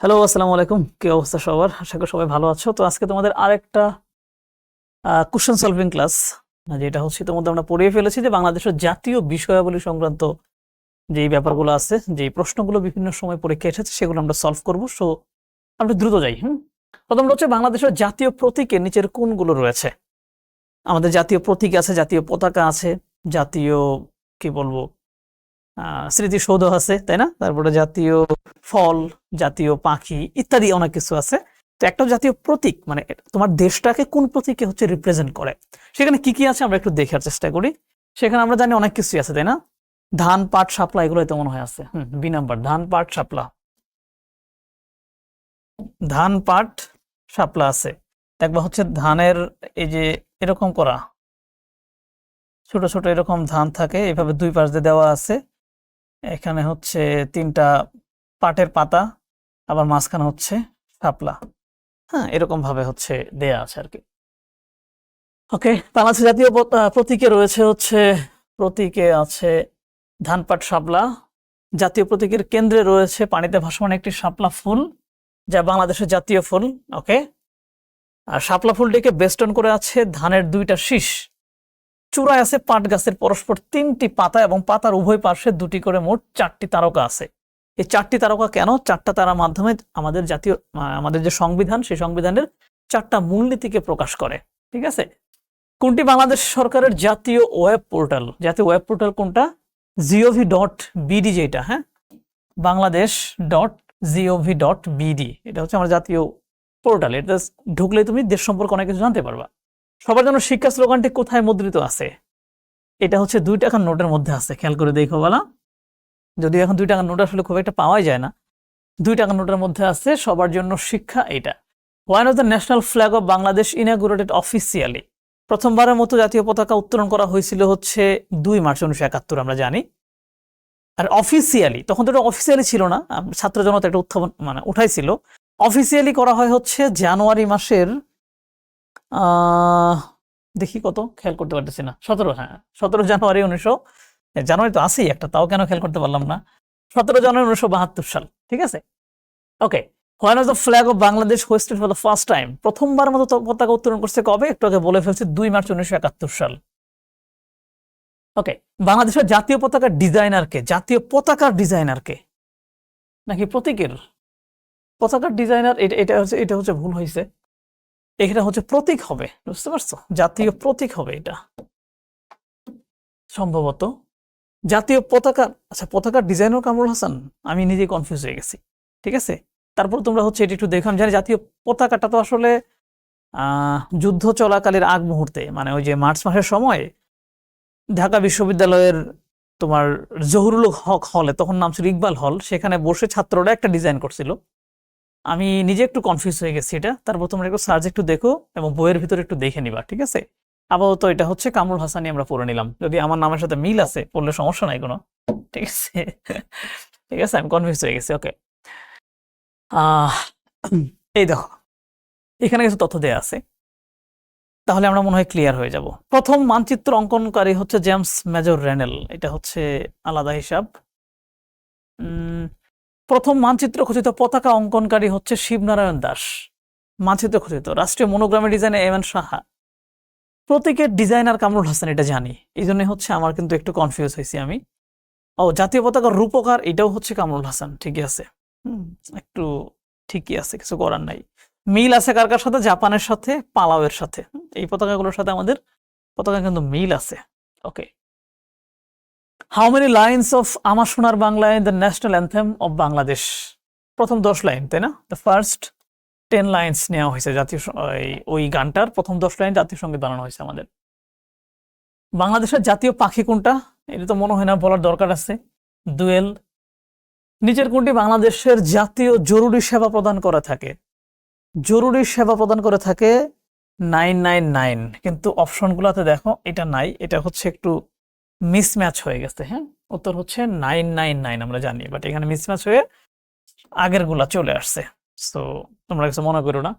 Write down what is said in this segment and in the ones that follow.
Hello, আসসালামু আলাইকুম। কি অবস্থা সবার? আশা করি সবাই ভালো আছো। তো আজকে তোমাদের আরেকটা কোয়েশ্চেন সলভিং ক্লাস, যেটা হচ্ছে ইতিমধ্যে আমরা পড়িয়ে ফেলেছি যে বাংলাদেশের জাতীয় বিষয়াবলী সংক্রান্ত যেই ব্যাপারগুলো আছে, যেই প্রশ্নগুলো বিভিন্ন সময় পরীক্ষায় এসেছে সেগুলো আমরা সলভ করব। সো আমরা দ্রুত যাই। প্রথমটা হচ্ছে বাংলাদেশের জাতীয় প্রতীকের নিচের কোনগুলো রয়েছে? আমাদের জাতীয় প্রতীক আছে, জাতীয় পতাকা আছে, জাতীয় কি বলবো স্মৃতিসৌধ আছে, তাই না? তারপরে জাতীয় ফল, জাতীয় পাখি ইত্যাদি অনেক কিছু আছে। তো একটা জাতীয় প্রতীক মানে তোমার দেশটাকে কোন প্রতীকে হচ্ছে রিপ্রেজেন্ট করে, সেখানে কি কি আছে আমরা একটু দেখার চেষ্টা করি। সেখানে আমরা জানি অনেক কিছুই আছে, তাই না? ধান, পাট, শাপলা এগুলো তো মনে হয় আছে। বি নাম্বার, ধান, পাট, শাপলা। ধান, পাট, শাপলা আছে। দেখবা হচ্ছে ধানের এই যে এরকম করা ছোট ছোট এরকম ধান থাকে, এভাবে দুই পাশ দিয়ে দেওয়া আছে। এখানে হচ্ছে তিনটা পাটের পাতা, আবার মাঝখানে হচ্ছে শাপলা। হ্যাঁ, এরকম ভাবে হচ্ছে দেয়া আছে আর কি। ওকে, বাংলাদেশ জাতীয় প্রতীকে রয়েছে হচ্ছে, প্রতীকে আছে ধান, পাট, শাপলা। জাতীয় প্রতীকের কেন্দ্রে রয়েছে পানিতে ভাসমান একটি শাপলা ফুল, যা বাংলাদেশের জাতীয় ফুল। ওকে, আর শাপলা ফুলটিকে বেষ্টন করে আছে ধানের দুইটা শীষ। চূড়ায় আছে পাট গাছের পরস্পর তিনটি পাতা এবং পাতার উভয় পার্শ্বে দুটি করে মোট চারটি তারকা আছে। এই চারটি তারকা কেন? চারটা তারার মাধ্যমে আমাদের জাতীয় আমাদের যে সংবিধান, সেই সংবিধানের চারটা মূলনীতিকে প্রকাশ করে। ঠিক আছে? কোনটি বাংলাদেশ সরকারের জাতীয় ওয়েব পোর্টাল? জাতীয় ওয়েব পোর্টাল কোনটা? gov.bd, যেটা, হ্যাঁ, বাংলাদেশ.gov.bd, এটা হচ্ছে আমার জাতীয় পোর্টাল। এটা ঢুকলে তুমি দেশ সম্পর্কে অনেক কিছু জানতে পারবা। সবার জন্য শিক্ষা স্লোগানটি কোথায় মুদ্রিত আছে? এটা হচ্ছে 2 টাকার নোটের মধ্যে আছে, খেয়াল করে দেখো বলা। যদিও এখন 2 টাকার নোট আসলে খুব একটা পাওয়াই যায় না, 2 টাকার নোটের মধ্যে আছে সবার জন্য শিক্ষা। এটা when of the national flag of Bangladesh inaugurated officially? প্রথমবারের মতো জাতীয় পতাকা উত্তোলন করা হয়েছিল হচ্ছে 2 মার্চ 1971, আমরা জানি। আর অফিসিয়ালি, তখন তো এটা অফিসিয়ালি ছিল না, ছাত্র জনতা এটা উত্থাপন মানে উঠাইছিল। অফিসিয়ালি করা হয় হচ্ছে জানুয়ারি মাসের দেখি কত, খেয়াল করতে পারতেছি না, 17, হ্যাঁ 17 জানুয়ারি 1900, জানুয়ারি তো আছেই একটা, তাও কেন খেয়াল করতে পারলাম না, 17 জানুয়ারি 1972 সাল। ঠিক আছে, okay. When was the flag of Bangladesh hoisted for the first time? প্রথমবার মতো পতাকা উত্তোলন করছে কবে? একটু আগে বলে ফেলছে, 2 মার্চ 1971 সাল। ওকে, বাংলাদেশের জাতীয় পতাকার ডিজাইনার কে? জাতীয় পতাকার ডিজাইনার কে নাকি প্রতীকের? পতাকার ডিজাইনার এটা হচ্ছে ভুল হয়েছে, এটা হচ্ছে প্রতীক হবে, বুঝতে পারছো? জাতীয় প্রতীক হবে এটা সম্ভবত। জাতীয় পতাকা, আচ্ছা, পতাকার ডিজাইনার কামরুল হাসান, আমি নিজেই কনফিউজ হয়ে গেছি। ঠিক আছে, তারপর তোমরা হচ্ছে এটি একটু দেখো। আমি জানি জাতীয় পতাকাটা তো আসলে যুদ্ধ চলাকালের আগ মুহূর্তে, মানে ওই যে মার্চ মাসের সময় ঢাকা বিশ্ববিদ্যালয়ের তোমার জহুরুল হক হলে, তখন নাম ছিল ইকবাল হল, সেখানে বসে ছাত্ররা একটা ডিজাইন করছিল। আমি নিজে একটু কনফিউজ হয়ে গেছি এটা। তারপর তোমরা একটু সার্চ একটু দেখো এবং বইয়ের ভিতরে একটু দেখে নিবা। ঠিক আছে, আপাতত এটা হচ্ছে কামরুল হাসানি আমরা পড়ে নিলাম, যদি আমার নামের সাথে মিল আছে পড়লে সমস্যা নাই কোনো। ঠিক আছে, ঠিক আছে, আমি কনফিউজ হয়ে গেছি। ওকে, আহ এই দেখো, এখানে কিছু তথ্য দেয়া আছে, তাহলে আমরা মনে হয় ক্লিয়ার হয়ে যাব। প্রথম মানচিত্র অঙ্কনকারী হচ্ছে জেমস মেজর রেনেল, এটা হচ্ছে আলাদা হিসাব। প্রথম মানচিত্র খচিত পতাকা অঙ্কনকারী হচ্ছে শিবনারায়ণ দাস। মানচিত্র খচিত রাষ্ট্রীয় মনোগ্রামের ডিজাইনে এম এন সাহা। প্রতীকের ডিজাইনার কামরুল হাসান, এটা জানি, এই জন্য হচ্ছে আমার কিন্তু একটু কনফিউজ হয়েছি আমি। ও, জাতীয় পতাকার রূপকার এটাও হচ্ছে কামরুল হাসান। ঠিকই আছে, একটু ঠিকই আছে, কিছু করার নাই। মিল আছে কার কার সাথে? জাপানের সাথে, পালাওয়ের সাথে। এই পতাকাগুলোর সাথে আমাদের পতাকা কিন্তু মিল আছে। ওকে, হাউ মেনি লাইনস অফ আমার সোনার Bangla in the national anthem of Bangladesh? প্রথম 10 লাইন, তাই না? দ্য ফার্স্ট 10 লাইন্স নেওয়া হয়েছে জাতীয় ওই গানটার প্রথম 10 লাইন জাতীয় সঙ্গীত বানানো হয়েছে আমাদের। বাংলাদেশের জাতীয় পাখি কোনটা? এটা তো মনে হয় না বলার দরকার আছে। দোয়েল। নিচের কোনটি বাংলাদেশের জাতীয় জরুরি সেবা প্রদান করে থাকে? জরুরি সেবা প্রদান করে থাকে 999, কিন্তু অপশনগুলোতে দেখো এটা নাই, এটা হচ্ছে একটু মিসম্যাচ হয়ে গেছে। হ্যাঁ, উত্তর হচ্ছে 999, আমরা জানি, বাট এখানে মিসম্যাচ হয়ে আগের গুলা চলে আসছে। তো তোমরা কিছু মনে করো না।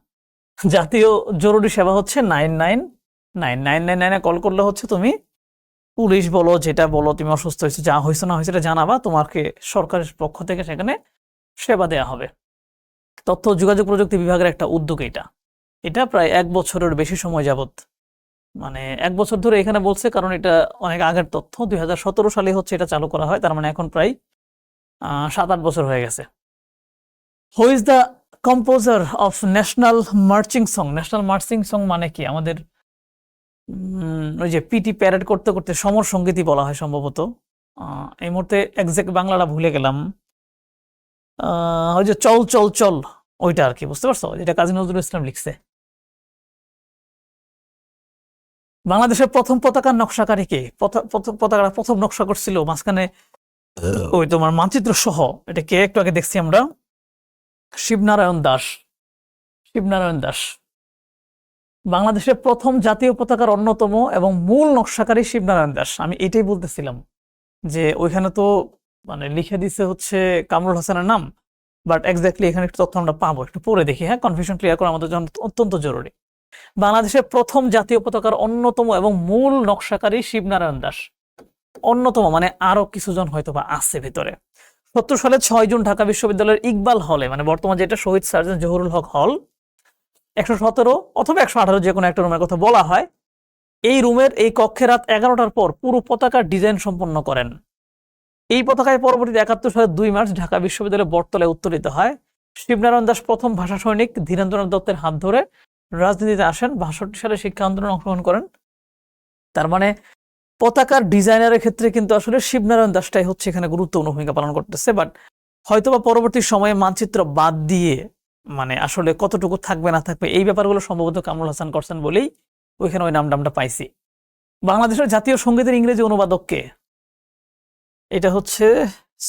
জাতীয় জরুরি সেবা হচ্ছে 999 কল করলে হচ্ছে তুমি পুলিশ বলো, যেটা বলো, তুমি অসুস্থ হয়েছে, যা হয়েছে না হয়েছে এটা জানাবা, তোমাকে সরকারের পক্ষ থেকে সেখানে সেবা দেয়া হবে। তথ্য ও যোগাযোগ প্রযুক্তি বিভাগের একটা উদ্যোগ এটা। এটা প্রায় 1 বছরের বেশি সময় যাবত, মানে 1 বছর ধরে এখানে বলছে, কারণ এটা অনেক আগের তথ্য। 2017 সালে হচ্ছে এটা চালু করা হয়, তার মানে এখন প্রায় 7-8 বছর হয়ে গেছে। Who is the composer of national marching song? National marching song মানে কি? আমাদের ওই যে পিটি প্যারেড করতে করতে সমর সঙ্গীতই বলা হয় সম্ভবত। এই মুহূর্তে এক্সাক্ট বাংলাটা ভুলে গেলাম। ওই যে চল চল চল, ওইটা আর কি, বুঝতে পারছো? যেটা কাজী নজরুল ইসলাম লিখছে। বাংলাদেশের প্রথম পতাকার নকশাকারী কে? পতাকাটা প্রথম নকশা করছিল মাঝখানে ওই তোমার মানচিত্র সহ, এটা কে? একটু আগে দেখছি আমরা, শিবনারায়ণ দাস। শিবনারায়ণ দাস বাংলাদেশের প্রথম জাতীয় পতাকার অন্যতম এবং মূল নকশাকারী শিবনারায়ণ দাস। আমি এটাই বলতেছিলাম যে ওইখানে তো মানে লিখে দিছে হচ্ছে কামরুল হাসানের নাম, বাট এক্স্যাক্টলি এখানে একটু তথ্য আমরা পাবো, একটু পরে দেখি। হ্যাঁ, কনফিউশন ক্লিয়ার করা আমাদের জন্য অত্যন্ত জরুরি। বাংলাদেশের প্রথম জাতীয় পতাকার অন্যতম এবং মূল নকশাকারী শিবনারায়ণ দাস। অন্যতম মানে আরো কিছুজন হয়তো বা আছে ভিতরে। 70 সালে 6 জুন ঢাকা বিশ্ববিদ্যালয়ের ইকবাল হলে, মানে বর্তমান যেটা শহীদ সার্জন জহুরুল হক হল, 117 অথবা 118 যে কোনো একটা রুমের কথা বলা হয়, এই রুমের এই কক্ষে রাত 11টার পর পুরো পতাকার ডিজাইন সম্পন্ন করেন। এই পতাকায় পরবর্তীতে 71 সালের 2 মার্চ ঢাকা বিশ্ববিদ্যালয়ের বটতলায় উত্তোলিত হয়। শিবনারায়ণ দাস প্রথম ভাষা সৈনিক ধীরেন্দ্রনাথ দত্তের হাত ধরে রাজনীতিতে আসেন। 62 সালে শিক্ষা আন্দোলনে অংশগ্রহণ করেন। তার মানে পতাকার ডিজাইনারের ক্ষেত্রে কিন্তু আসলে শিবনারায়ণ দাসটাই হচ্ছে এখানে গুরুত্বপূর্ণ ভূমিকা পালন করতেছে। বাট হয়তোবা পরবর্তী সময়ে মানচিত্র বাদ দিয়ে মানে আসলে কতটুকু থাকবে না থাকবে এই ব্যাপারগুলো সম্ভবত কামরুল হাসান করছেন বলেই ওইখানে ওই নামটা পাইছি। বাংলাদেশের জাতীয় সঙ্গীতের ইংরেজি অনুবাদক কে? এটা হচ্ছে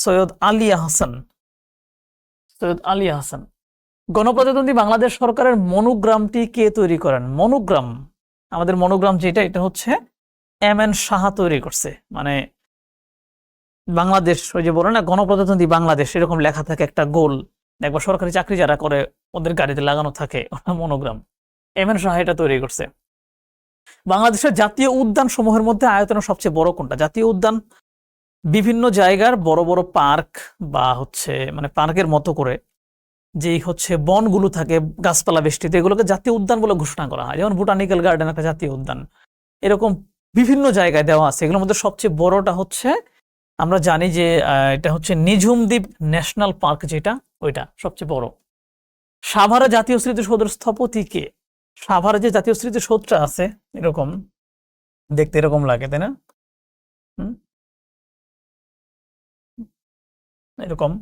সৈয়দ আলিয়া হাসান। সৈয়দ আলিয়া হাসান। গণপ্রজাতন্ত্রী বাংলাদেশ সরকারের মনোগ্রামটি কে তৈরি করেন? মনোগ্রাম, আমাদের মনোগ্রাম যেটা, এটা হচ্ছে এম.এন. সাহা তৈরি করছে। মানে বাংলাদেশ, ওই যে বলে না গণপ্রজাতন্ত্রী বাংলাদেশ, এরকম লেখা থাকে একটা গোল, একবার সরকারি চাকরি যারা করে ওদের গাড়িতে লাগানো থাকে, ওটা মনোগ্রাম। এম.এন. সাহা এটা তৈরি করছে। বাংলাদেশের জাতীয় উদ্যান সমূহের মধ্যে আয়তনে সবচেয়ে বড় কোনটা? জাতীয় উদ্যান বিভিন্ন জায়গার বড় বড় পার্ক বা হচ্ছে মানে পার্কের মতো করে যেই হচ্ছে বনগুলো থাকে গাছপালা বেষ্টিত, এগুলোকে জাতীয় উদ্যান বলে ঘোষণা করা হয়। যেমন বোটানিক্যাল গার্ডেন একটা জাতীয় উদ্যান, এরকম বিভিন্ন জায়গায় দেওয়া আছে। এগুলোর মধ্যে সবচেয়ে বড়টা হচ্ছে আমরা জানি যে এটা হচ্ছে নিঝুম দ্বীপ ন্যাশনাল পার্ক, যেটা ওইটা সবচেয়ে বড়। সাভারে জাতীয় স্মৃতিসৌধের স্থপতি কে? সাভারে যে জাতীয় স্মৃতিসৌধটা আছে এরকম দেখতে এরকম লাগে, তাই না? এরকম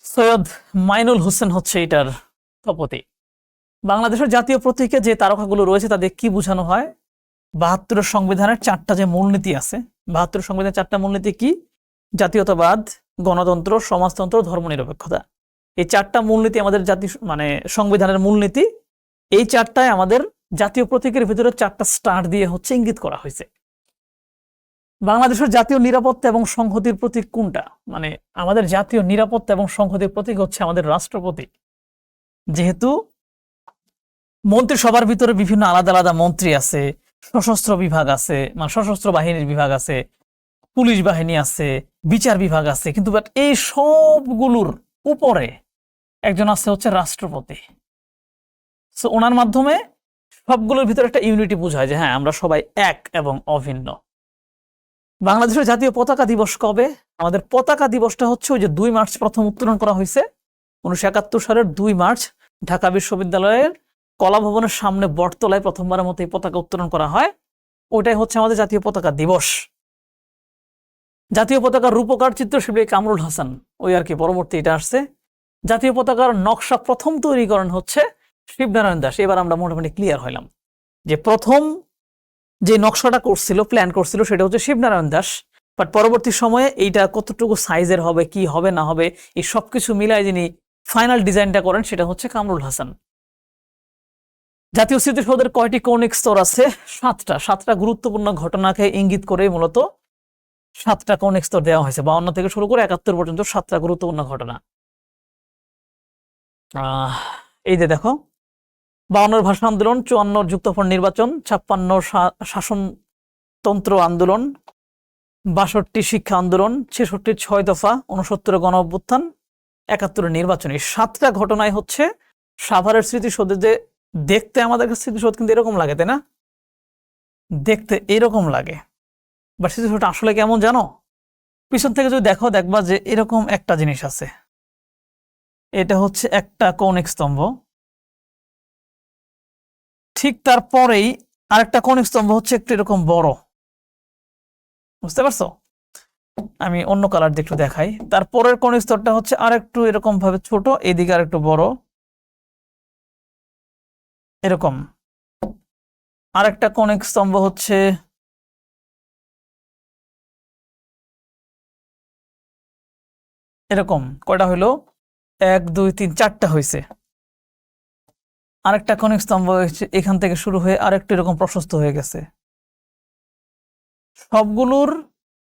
সৈয়দ মাইনুল হোসেন হচ্ছে এটার স্থপতি। বাংলাদেশের জাতীয় প্রতীকে যে তারকাগুলো রয়েছে তাদের কি বোঝানো হয়? 72 সংবিধানের 4টা যে মূলনীতি আছে, 72 সংবিধানের 4টা মূলনীতি কি? জাতীয়তাবাদ, গণতন্ত্র, সমাজতন্ত্র, ধর্মনিরপেক্ষতা। এই 4টা মূলনীতি আমাদের মানে সংবিধানের মূলনীতি। এই 4টায় আমাদের জাতীয় প্রতীকের ভিতরে 4টা স্টার দিয়ে হচ্ছে ইঙ্গিত করা হয়েছে। বাংলাদেশের জাতীয় নিরাপত্তা এবং সংহতির প্রতীক কোনটা? মানে আমাদের জাতীয় নিরাপত্তা এবং সংহতির প্রতীক হচ্ছে আমাদের রাষ্ট্রপতি। যেহেতু মন্ত্রিসভার ভিতরে বিভিন্ন আলাদা আলাদা মন্ত্রী আছে, সশস্ত্র বিভাগ আছে, মানে সশস্ত্র বাহিনীর বিভাগ আছে, পুলিশ বাহিনী আছে, বিচার বিভাগ আছে, কিন্তু বাট এই সবগুলোর উপরে একজন আছে হচ্ছে রাষ্ট্রপতি। সো ওনার মাধ্যমে সবগুলোর ভিতরে একটা ইউনিটি বোঝায় যে হ্যাঁ আমরা সবাই এক এবং অভিন্ন। বাংলাদেশের জাতীয় পতাকা দিবস কবে? আমাদের পতাকা দিবসটা হচ্ছে ওই যে 2 মার্চ প্রথম উত্তোলন করা হয়েছে 1971 সালের 2 মার্চ ঢাকা বিশ্ববিদ্যালয়ের কলা ভবনের সামনে বটতলায় প্রথমবারের মতো এই পতাকা উত্তোলন করা হয়। ওটাই হচ্ছে আমাদের জাতীয় পতাকা দিবস। জাতীয় পতাকার রূপকার চিত্রশিল্পী কামরুল হাসান, ওই আর কি পরবর্তী এটা আসছে। জাতীয় পতাকার নকশা প্রথম তৈরি করেন হচ্ছে শিবনারায়ণ দাস। এবার আমরা মোটামুটি ক্লিয়ার হইলাম যে প্রথম যে নকশাটা করছিল, প্ল্যান করছিল, সেটা হচ্ছে শিবনারায়ণ দাস। বাট পরবর্তী সময়ে এইটা কতটুকু সাইজের হবে, কি হবে না হবে, এই সবকিছু মিলায় যিনি ফাইনাল ডিজাইনটা করেন সেটা হচ্ছে কামরুল হাসান। জাতীয় স্মৃতিসৌধের কয়টি কৌণিক স্তর আছে? 7টা গুরুত্বপূর্ণ ঘটনাকে ইঙ্গিত করে মূলত 7টা কৌণিক স্তর দেওয়া হয়েছে। 52 থেকে শুরু করে 71 পর্যন্ত 7টা গুরুত্বপূর্ণ ঘটনা। এই যে দেখো, 52 ভাষা আন্দোলন, 54 যুক্তফ্রন্ট নির্বাচন, 56 শাসনতন্ত্র আন্দোলন, 62 শিক্ষা আন্দোলন, 66 6 দফা, 69 গণ অভ্যুত্থান, 71 নির্বাচনী 7টা ঘটনায় হচ্ছে সাভারের স্মৃতিসৌধে যে দেখতে আমাদের কাছে স্মৃতিসৌধ কিন্তু এরকম লাগে, তাই না? দেখতে এরকম লাগে, বা স্মৃতিসৌধটা আসলে কেমন জানো? পিছন থেকে যদি দেখো দেখবা যে এরকম একটা জিনিস আছে, এটা হচ্ছে একটা কৌণিক স্তম্ভ, ঠিক তারপরেই আরেকটা কৌণিক স্তম্ভ হচ্ছে একটু এরকম বড়, বুঝতে পারছো? আমি অন্য কালার দিয়ে একটু দেখাই। তারপরের কৌণিক স্তরটা হচ্ছে আরেকটু এরকম ভাবে ছোট, এদিকে আরেকটু বড়, এরকম। আরেকটা কৌণিক স্তম্ভ হচ্ছে এরকম। কয়টা হইলো? 1 2 3 4টা হয়েছে। আরেকটা কৌণিক স্তম্ভ হচ্ছে এখান থেকে শুরু হয়ে আরেকটু এরকম প্রশস্ত হয়ে গেছে। সবগুলোর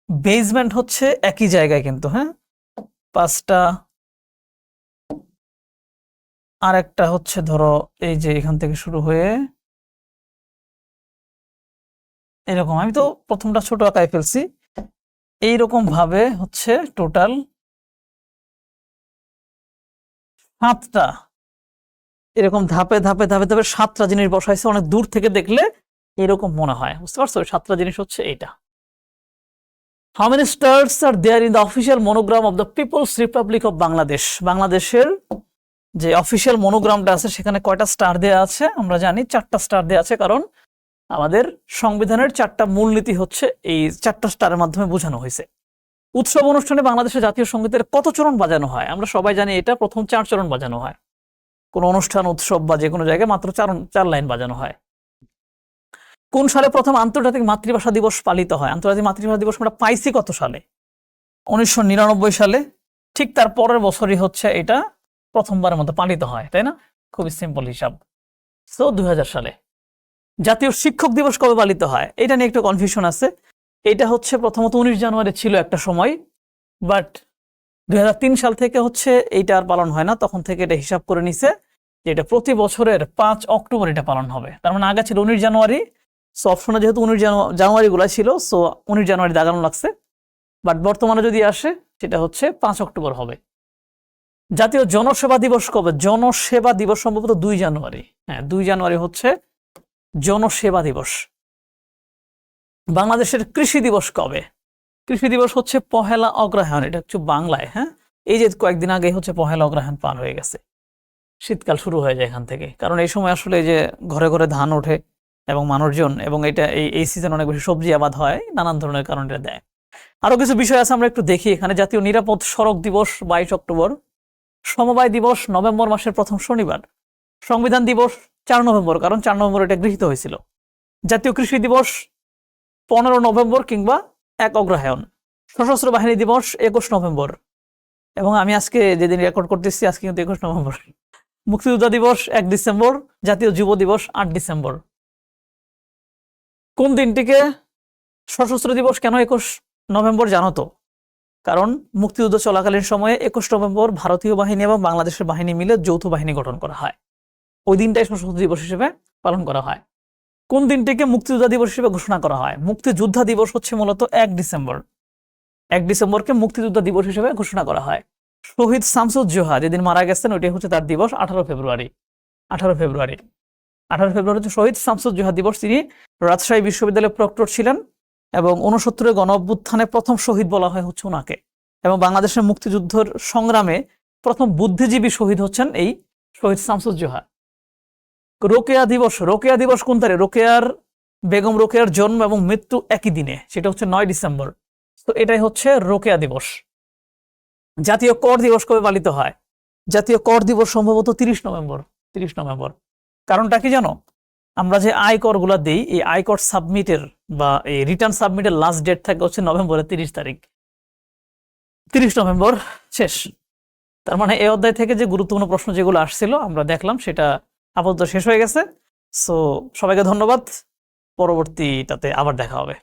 বেসমেন্ট হচ্ছে একই জায়গায় কিন্তু, হ্যাঁ, 5টা। আরেকটা হচ্ছে ধরো এই যে এখান থেকে শুরু হয়ে এরকম, আমি তো প্রথমটা ছোট আকারে ফেলছি, এইরকম ভাবে হচ্ছে টোটাল 7টা, এরকম ধাপে ধাপে ধাপে ধাপে 7টা জিনিস বসাইছে। অনেক দূর থেকে দেখলে এরকম মনে হয়, বুঝতে পারছো? 7টা জিনিস হচ্ছে এইটা। How many stars are there in the official monogram of the people's republic of Bangladesh? বাংলাদেশের যে অফিসিয়াল মনোগ্রামটা আছে সেখানে কয়টা স্টার দেয়া আছে? আমরা জানি 4টা স্টার দেয়া আছে, কারণ আমাদের সংবিধানের 4টা মূলনীতি হচ্ছে এই 4টা স্টারের মাধ্যমে বোঝানো হয়েছে। উৎসব অনুষ্ঠানে বাংলাদেশের জাতীয় সঙ্গীতের কত চরণ বাজানো হয়? আমরা সবাই জানি এটা প্রথম 4 চরণ বাজানো হয়। কোন অনুষ্ঠান, উৎসব বা যে কোনো জায়গায় মাত্র 4 লাইন বাজানো হয়। কোন সালে প্রথম আন্তর্জাতিক মাতৃভাষা দিবস পালিত হয়? আন্তর্জাতিক মাতৃভাষা দিবস আমরা পাইছি কত সালে? 1999 সালে। ঠিক তার পরের বছরই হচ্ছে এটা প্রথমবারের মতো পালিত হয়, তাই না? খুবই সিম্পল হিসাব। সো 2000 সালে। জাতীয় শিক্ষক দিবস কবে পালিত হয়? এটা নিয়ে একটু কনফিউশন আছে। এটা হচ্ছে প্রথমত 19 জানুয়ারি ছিল একটা সময়, বাট 2003 সাল থেকে হচ্ছে এইটা আর পালন হয় না। তখন থেকে এটা হিসাব করে নিছে যে এটা প্রতি বছরের 5 অক্টোবর এটা পালন হবে। তার মানে আগে ছিল 19 জানুয়ারি, সো অপশনে যেহেতু 19 জানুয়ারি গুলা ছিল, সো 19 জানুয়ারি দাগানো লাগছে। বাট বর্তমানে যদি আসে সেটা হচ্ছে 5 অক্টোবর হবে। জাতীয় জনসেবা দিবস কবে? জনসেবা দিবস সম্ভবত 2 জানুয়ারি। হ্যাঁ, 2 জানুয়ারি হচ্ছে জনসেবা দিবস। বাংলাদেশের কৃষি দিবস কবে? কৃষি দিবস হচ্ছে 1 অগ্রহায়ণ। এটা হচ্ছে বাংলায়, হ্যাঁ, এই যে কয়েকদিন আগে হচ্ছে 1 অগ্রহায়ণ পার হয়ে গেছে। শীতকাল শুরু হয়ে যায় এখান থেকে, কারণ এই সময় আসলে এই যে ঘরে ঘরে ধান ওঠে এবং মানুষজন, এবং এটা এই সিজন অনেক বেশি সবজি আবাদ হয়, নানান ধরনের কারণ এটা দেয়। আরো কিছু বিষয় আছে, আমরা একটু দেখি এখানে। জাতীয় নিরাপদ সড়ক দিবস 22 অক্টোবর। সমবায় দিবস নভেম্বর মাসের প্রথম শনিবার। সংবিধান দিবস 4 নভেম্বর, কারণ 4 নভেম্বর এটা গৃহীত হয়েছিল। জাতীয় কৃষি দিবস 15 নভেম্বর কিংবা 1 অগ্রহায়ণ। সশস্ত্র বাহিনী দিবস 21 নভেম্বর, এবং আমি আজকে যেদিন রেকর্ড করতেছি আজকে কিন্তু 21 নভেম্বর। মুক্তিযোদ্ধা দিবস 1 ডিসেম্বর। জাতীয় যুব দিবস 8 ডিসেম্বর। কোন দিনটিকে সশস্ত্র দিবস কেন 21 নভেম্বর জানো তো? কারণ মুক্তিযুদ্ধ চলাকালীন সময়ে 21 নভেম্বর ভারতীয় বাহিনী এবং বাংলাদেশের বাহিনী মিলে যৌথ বাহিনী গঠন করা হয়। ওই দিনটাই সশস্ত্র দিবস হিসেবে পালন করা হয়। কোন দিনটিকে মুক্তিযোদ্ধা দিবস হিসেবে ঘোষণা করা হয়? মুক্তিযোদ্ধা দিবস হচ্ছে মূলত 1 ডিসেম্বর। 1 ডিসেম্বরকে মুক্তিযোদ্ধা দিবস হিসেবে ঘোষণা করা হয়। শহীদ শামসুজ্জোহা যেদিন মারা গেছেন ওইটাই হচ্ছে তার দিবস, 18 ফেব্রুয়ারি। 18 ফেব্রুয়ারি হচ্ছে শহীদ শামসুজ্জোহা দিবস। তিনি রাজশাহী বিশ্ববিদ্যালয়ের প্রক্টর ছিলেন, এবং 69 গণ অভ্যুত্থানে প্রথম শহীদ বলা হয় হচ্ছে ওনাকে। এবং বাংলাদেশের মুক্তিযুদ্ধের সংগ্রামে প্রথম বুদ্ধিজীবী শহীদ হচ্ছেন এই শহীদ শামসুজ্জোহা। রোকেয়া দিবস। রোকেয়া দিবস কোন তারিখে? বেগম রোকেয়ার জন্ম এবং মৃত্যু একই দিনে, সেটা হচ্ছে 9 ডিসেম্বর। তো এটাই হচ্ছে রোকেয়া দিবস। জাতীয় কর দিবস কবে পালিত হয়? জাতীয় কর দিবস সম্ভবত 30 নভেম্বর। 30 নভেম্বর। কারণটা কি জানো? আমরা যে আয়কর গুলা দিই, এই আয়কর সাবমিটের বা এই রিটার্ন সাবমিটের লাস্ট ডেট থাকে হচ্ছে নভেম্বরের 30 তারিখ। 30 নভেম্বর শেষ। তার মানে এই অধ্যায় থেকে যে গুরুত্বপূর্ণ প্রশ্ন যেগুলো আসছিল আমরা দেখলাম সেটা আপাতত শেষ হয়ে গেছে। সো সবাইকে ধন্যবাদ, পরবর্তীটাতে আবার দেখা হবে।